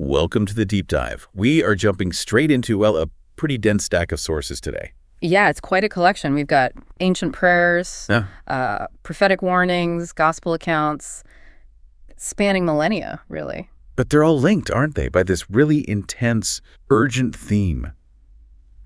Welcome to the deep dive. We are jumping straight into, well, a pretty dense stack of sources today. Yeah, it's quite a collection. We've got ancient prayers, Yeah. prophetic warnings, gospel accounts, spanning millennia, really. But they're all linked, aren't they, by this really intense, urgent theme.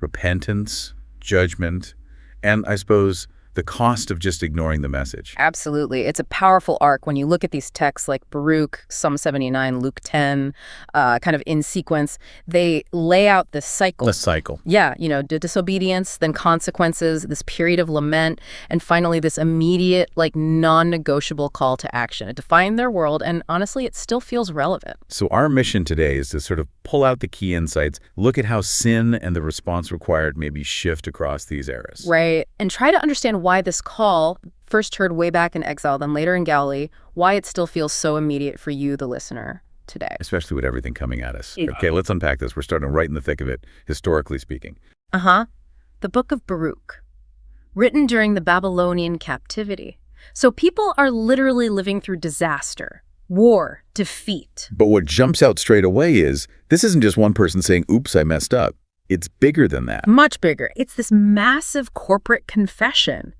Repentance, judgment, and I suppose the cost of just ignoring the message. Absolutely. It's a powerful arc when you look at these texts like Baruch, Psalm 79, Luke 10, kind of in sequence. They lay out this cycle. The cycle. Yeah, disobedience, then consequences, this period of lament, and finally this immediate, non-negotiable call to action. It defined their world, and honestly, it still feels relevant. So our mission today is to sort of pull out the key insights, look at how sin and the response required maybe shift across these eras. Right, and try to understand why this call, first heard way back in exile, then later in Galilee, why it still feels so immediate for you, the listener, today. Especially with everything coming at us. Okay, let's unpack this. We're starting right in the thick of it, historically speaking. The book of Baruch, written during the Babylonian captivity. So people are literally living through disaster, war, defeat. But what jumps out straight away is, this isn't just one person saying, oops, I messed up. It's bigger than that. Much bigger. It's this massive corporate confession.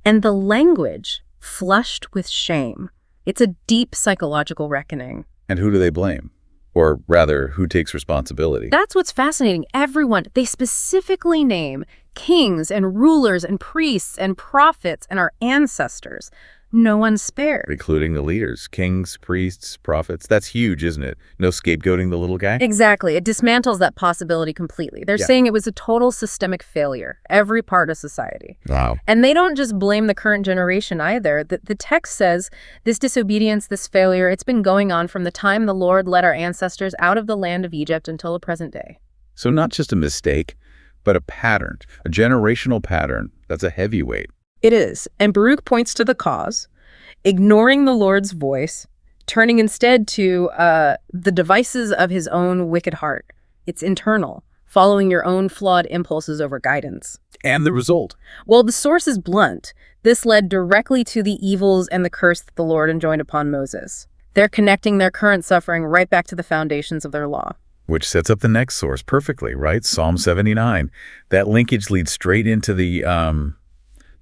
And the language, flushed with shame. It's a deep psychological reckoning. And who do they blame? Or rather, who takes responsibility? That's what's fascinating. Everyone, they specifically name kings and rulers and priests and prophets and our ancestors. No one's spared. Including the leaders, kings, priests, prophets. That's huge, isn't it? No scapegoating the little guy? Exactly. It dismantles that possibility completely. They're saying it was a total systemic failure, every part of society. Wow. And they don't just blame the current generation either. The text says this disobedience, this failure, it's been going on from the time the Lord led our ancestors out of the land of Egypt until the present day. So not just a mistake, but a pattern, a generational pattern. That's a heavyweight. It is. And Baruch points to the cause, ignoring the Lord's voice, turning instead to the devices of his own wicked heart. It's internal, following your own flawed impulses over guidance. And the result? Well, the source is blunt. This led directly to the evils and the curse that the Lord enjoined upon Moses. They're connecting their current suffering right back to the foundations of their law. Which sets up the next source perfectly, right? Psalm 79. That linkage leads straight into the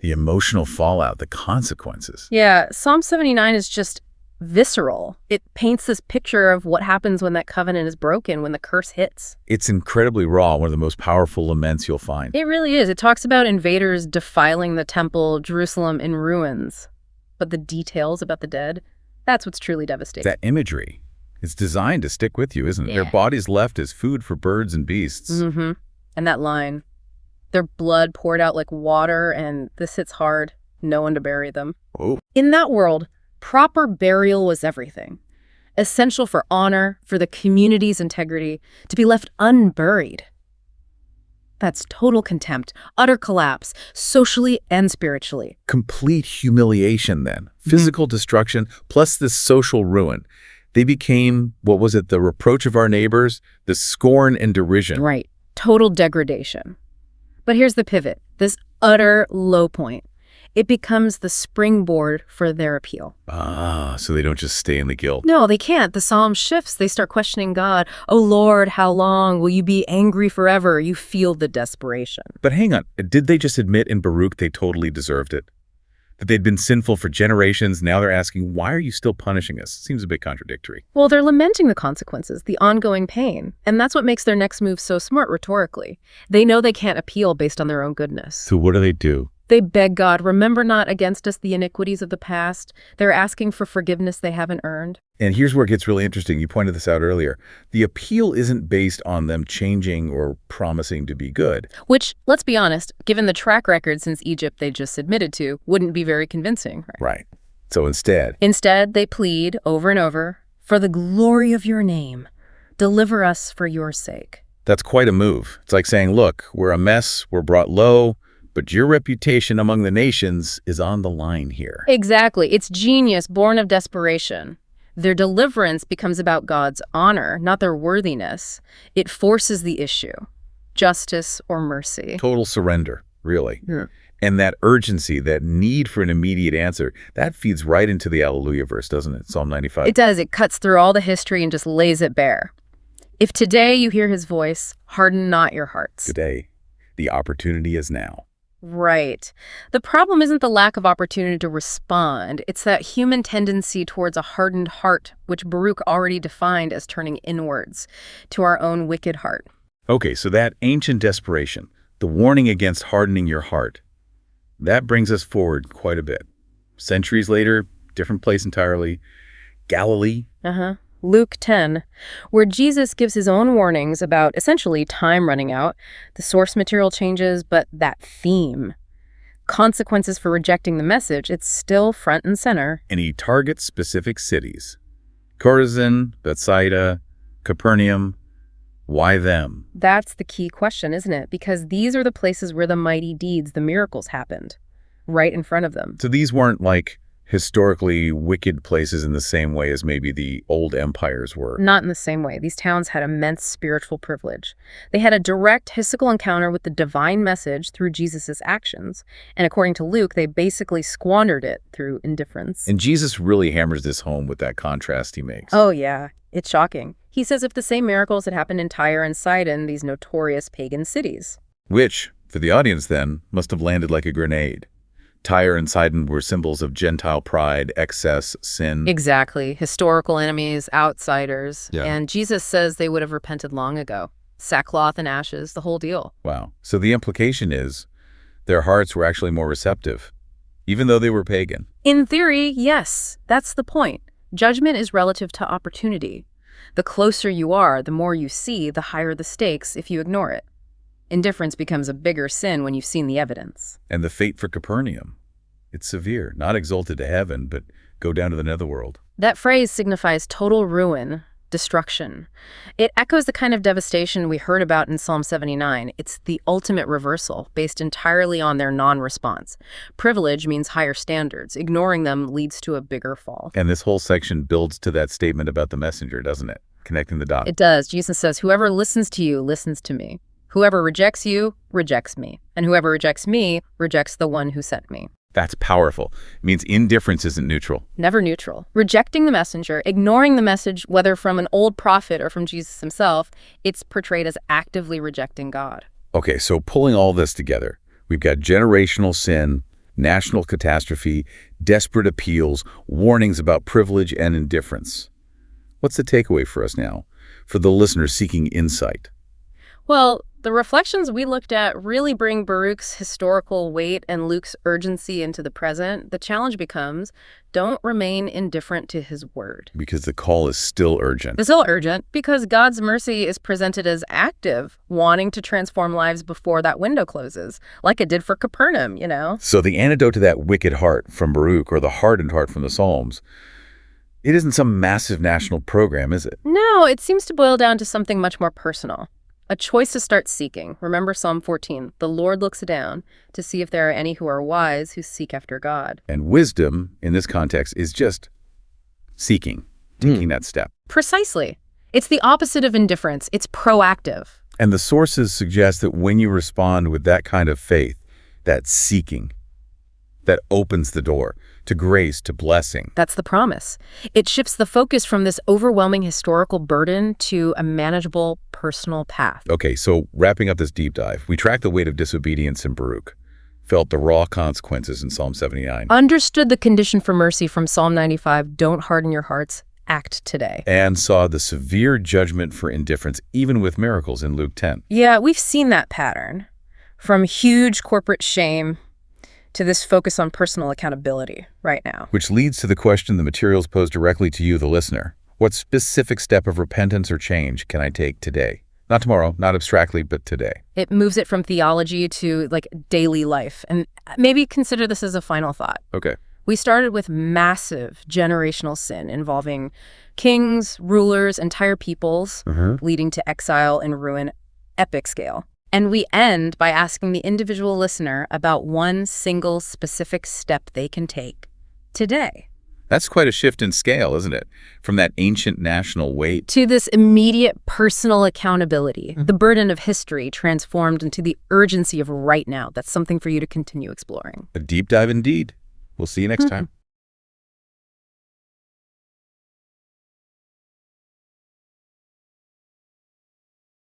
emotional fallout, the consequences. Yeah, Psalm 79 is just visceral. It paints this picture of what happens when that covenant is broken, when the curse hits. It's incredibly raw, one of the most powerful laments you'll find. It really is. It talks about invaders defiling the temple, Jerusalem in ruins. But the details about the dead, that's what's truly devastating. That imagery, it's designed to stick with you, isn't it? Yeah. Their bodies left as food for birds and beasts. Mm-hmm. And that line, their blood poured out like water, and this hits hard, no one to bury them. Oh. In that world, proper burial was everything. Essential for honor, for the community's integrity, to be left unburied. That's total contempt, utter collapse, socially and spiritually. Complete humiliation then. Physical destruction plus this social ruin. They became, what was it, the reproach of our neighbors, the scorn and derision. Right. Total degradation. But here's the pivot, this utter low point. It becomes the springboard for their appeal. Ah, so they don't just stay in the guilt. No, they can't. The psalm shifts. They start questioning God. Oh, Lord, how long? Will you be angry forever? You feel the desperation. But hang on, did they just admit in Baruch they totally deserved it? That they'd been sinful for generations, now they're asking, why are you still punishing us? Seems a bit contradictory. Well, they're lamenting the consequences, the ongoing pain. And that's what makes their next move so smart rhetorically. They know they can't appeal based on their own goodness. So what do? They beg God, remember not against us the iniquities of the past. They're asking for forgiveness they haven't earned. And here's where it gets really interesting. You pointed this out earlier. The appeal isn't based on them changing or promising to be good. Which, let's be honest, given the track record since Egypt they just admitted to, wouldn't be very convincing. Right. So instead, they plead over and over, for the glory of your name, deliver us for your sake. That's quite a move. It's like saying, look, we're a mess, we're brought low, but your reputation among the nations is on the line here. Exactly. It's genius born of desperation. Their deliverance becomes about God's honor, not their worthiness. It forces the issue, justice or mercy. Total surrender, really. Yeah. And that urgency, that need for an immediate answer, that feeds right into the Alleluia verse, doesn't it? Psalm 95. It does. It cuts through all the history and just lays it bare. If today you hear his voice, harden not your hearts. Today, the opportunity is now. Right. The problem isn't the lack of opportunity to respond. It's that human tendency towards a hardened heart, which Baruch already defined as turning inwards to our own wicked heart. Okay, so that ancient desperation, the warning against hardening your heart, that brings us forward quite a bit. Centuries later, different place entirely, Galilee. Luke 10, where Jesus gives his own warnings about essentially time running out. The source material changes, but that theme, consequences for rejecting the message, it's still front and center. And he targets specific cities. Chorazin, Bethsaida, Capernaum. Why them? That's the key question, isn't it? Because these are the places where the mighty deeds, the miracles happened, right in front of them. So these weren't like historically wicked places in the same way as maybe the old empires were. Not in the same way. These towns had immense spiritual privilege. They had a direct mystical encounter with the divine message through Jesus' actions. And according to Luke, they basically squandered it through indifference. And Jesus really hammers this home with that contrast he makes. Oh, yeah. It's shocking. He says if the same miracles had happened in Tyre and Sidon, these notorious pagan cities. Which, for the audience then, must have landed like a grenade. Tyre and Sidon were symbols of Gentile pride, excess, sin. Exactly. Historical enemies, outsiders. Yeah. And Jesus says they would have repented long ago. Sackcloth and ashes, the whole deal. Wow. So the implication is their hearts were actually more receptive, even though they were pagan. In theory, yes. That's the point. Judgment is relative to opportunity. The closer you are, the more you see, the higher the stakes if you ignore it. Indifference becomes a bigger sin when you've seen the evidence. And the fate for Capernaum. It's severe, not exalted to heaven, but go down to the netherworld. That phrase signifies total ruin, destruction. It echoes the kind of devastation we heard about in Psalm 79. It's the ultimate reversal, based entirely on their non-response. Privilege means higher standards. Ignoring them leads to a bigger fall. And this whole section builds to that statement about the messenger, doesn't it? Connecting the dots. It does. Jesus says, whoever listens to you, listens to me. Whoever rejects you, rejects me. And whoever rejects me, rejects the one who sent me. That's powerful. It means indifference isn't neutral. Never neutral. Rejecting the messenger, ignoring the message, whether from an old prophet or from Jesus himself, it's portrayed as actively rejecting God. Okay, so pulling all this together, we've got generational sin, national catastrophe, desperate appeals, warnings about privilege and indifference. What's the takeaway for us now, for the listener seeking insight? Well, the reflections we looked at really bring Baruch's historical weight and Luke's urgency into the present. The challenge becomes, don't remain indifferent to his word. Because the call is still urgent. It's still urgent because God's mercy is presented as active, wanting to transform lives before that window closes, like it did for Capernaum, you know? So the antidote to that wicked heart from Baruch, or the hardened heart from the Psalms, it isn't some massive national program, is it? No, it seems to boil down to something much more personal. A choice to start seeking. Remember Psalm 14, the Lord looks down to see if there are any who are wise who seek after God. And wisdom, in this context, is just seeking, taking that step. Precisely. It's the opposite of indifference. It's proactive. And the sources suggest that when you respond with that kind of faith, that seeking, that opens the door to grace, to blessing. That's the promise. It shifts the focus from this overwhelming historical burden to a manageable personal path. Okay, so wrapping up this deep dive, we tracked the weight of disobedience in Baruch, felt the raw consequences in Psalm 79. Understood the condition for mercy from Psalm 95, don't harden your hearts, act today. And saw the severe judgment for indifference, even with miracles in Luke 10. Yeah, we've seen that pattern. From huge corporate shame to this focus on personal accountability right now. Which leads to the question the materials pose directly to you, the listener. What specific step of repentance or change can I take today? Not tomorrow, not abstractly, but today. It moves it from theology to daily life. And maybe consider this as a final thought. Okay. We started with massive generational sin involving kings, rulers, entire peoples, leading to exile and ruin, epic scale. And we end by asking the individual listener about one single specific step they can take today. That's quite a shift in scale, isn't it? From that ancient national weight to this immediate personal accountability, the burden of history transformed into the urgency of right now. That's something for you to continue exploring. A deep dive indeed. We'll see you next time.